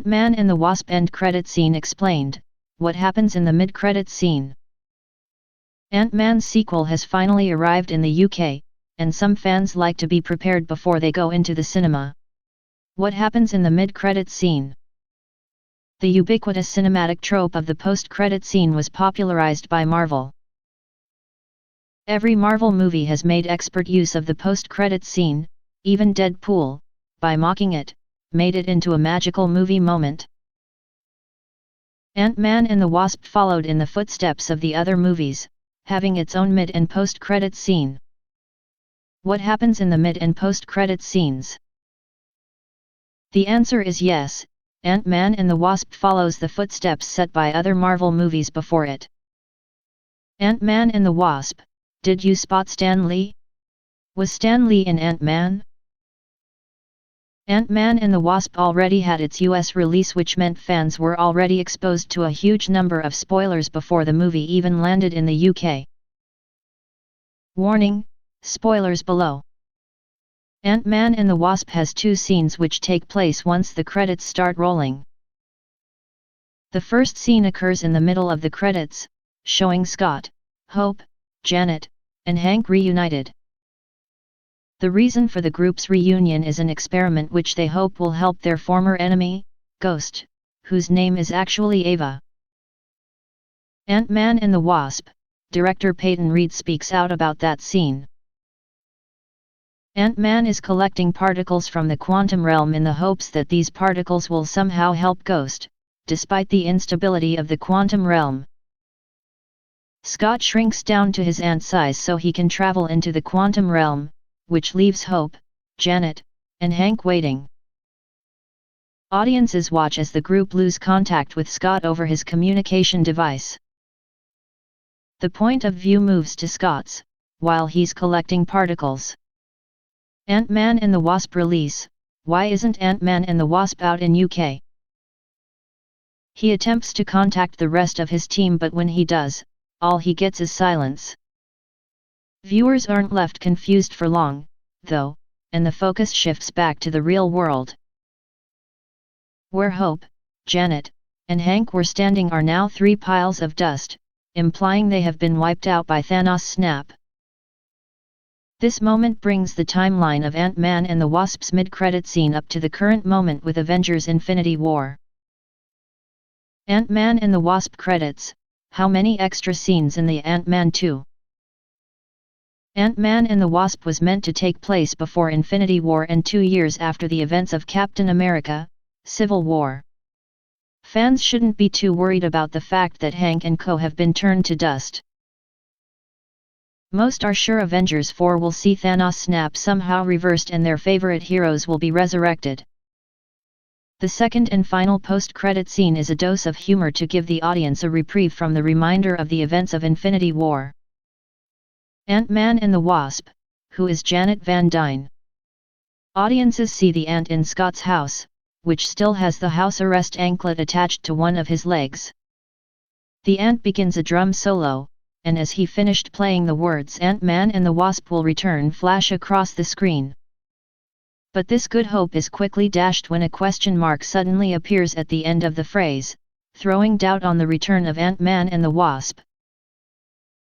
Ant-Man and the Wasp end credit scene explained. What happens in the mid-credits scene? Ant-Man's sequel has finally arrived in the UK, and some fans like to be prepared before they go into the cinema. What happens in the mid-credits scene? The ubiquitous cinematic trope of the post-credit scene was popularized by Marvel. Every Marvel movie has made expert use of the post-credits scene, even Deadpool, by mocking it, made it into a magical movie moment. Ant-Man and the Wasp followed in the footsteps of the other movies, having its own mid- and post-credits scene. What happens in the mid- and post-credits scenes? The answer is yes, Ant-Man and the Wasp follows the footsteps set by other Marvel movies before it. Ant-Man and the Wasp, did you spot Stan Lee? Was Stan Lee in Ant-Man? Ant-Man and the Wasp already had its US release, which meant fans were already exposed to a huge number of spoilers before the movie even landed in the UK. Warning, spoilers below. Ant-Man and the Wasp has two scenes which take place once the credits start rolling. The first scene occurs in the middle of the credits, showing Scott, Hope, Janet, and Hank reunited. The reason for the group's reunion is an experiment which they hope will help their former enemy, Ghost, whose name is actually Ava. Ant-Man and the Wasp, director Peyton Reed speaks out about that scene. Ant-Man is collecting particles from the quantum realm in the hopes that these particles will somehow help Ghost, despite the instability of the quantum realm. Scott shrinks down to his ant size so he can travel into the quantum realm, which leaves Hope, Janet, and Hank waiting. Audiences watch as the group lose contact with Scott over his communication device. The point of view moves to Scott's, while he's collecting particles. Ant-Man and the Wasp release. Why isn't Ant-Man and the Wasp out in UK? He attempts to contact the rest of his team, but when he does, all he gets is silence. Viewers aren't left confused for long, though, and the focus shifts back to the real world. Where Hope, Janet, and Hank were standing are now three piles of dust, implying they have been wiped out by Thanos' snap. This moment brings the timeline of Ant-Man and the Wasp's mid-credit scene up to the current moment with Avengers Infinity War. Ant-Man and the Wasp credits. How many extra scenes in the Ant-Man 2? Ant-Man and the Wasp was meant to take place before Infinity War and 2 years after the events of Captain America: Civil War. Fans shouldn't be too worried about the fact that Hank and co have been turned to dust. Most are sure Avengers 4 will see Thanos' snap somehow reversed and their favorite heroes will be resurrected. The second and final post-credit scene is a dose of humor to give the audience a reprieve from the reminder of the events of Infinity War. Ant-Man and the Wasp. Who is Janet Van Dyne? Audiences see the ant in Scott's house, which still has the house arrest anklet attached to one of his legs. The ant begins a drum solo, and as he finished playing, the words "Ant-Man and the Wasp will return" flash across the screen. But this good hope is quickly dashed when a question mark suddenly appears at the end of the phrase, throwing doubt on the return of Ant-Man and the Wasp.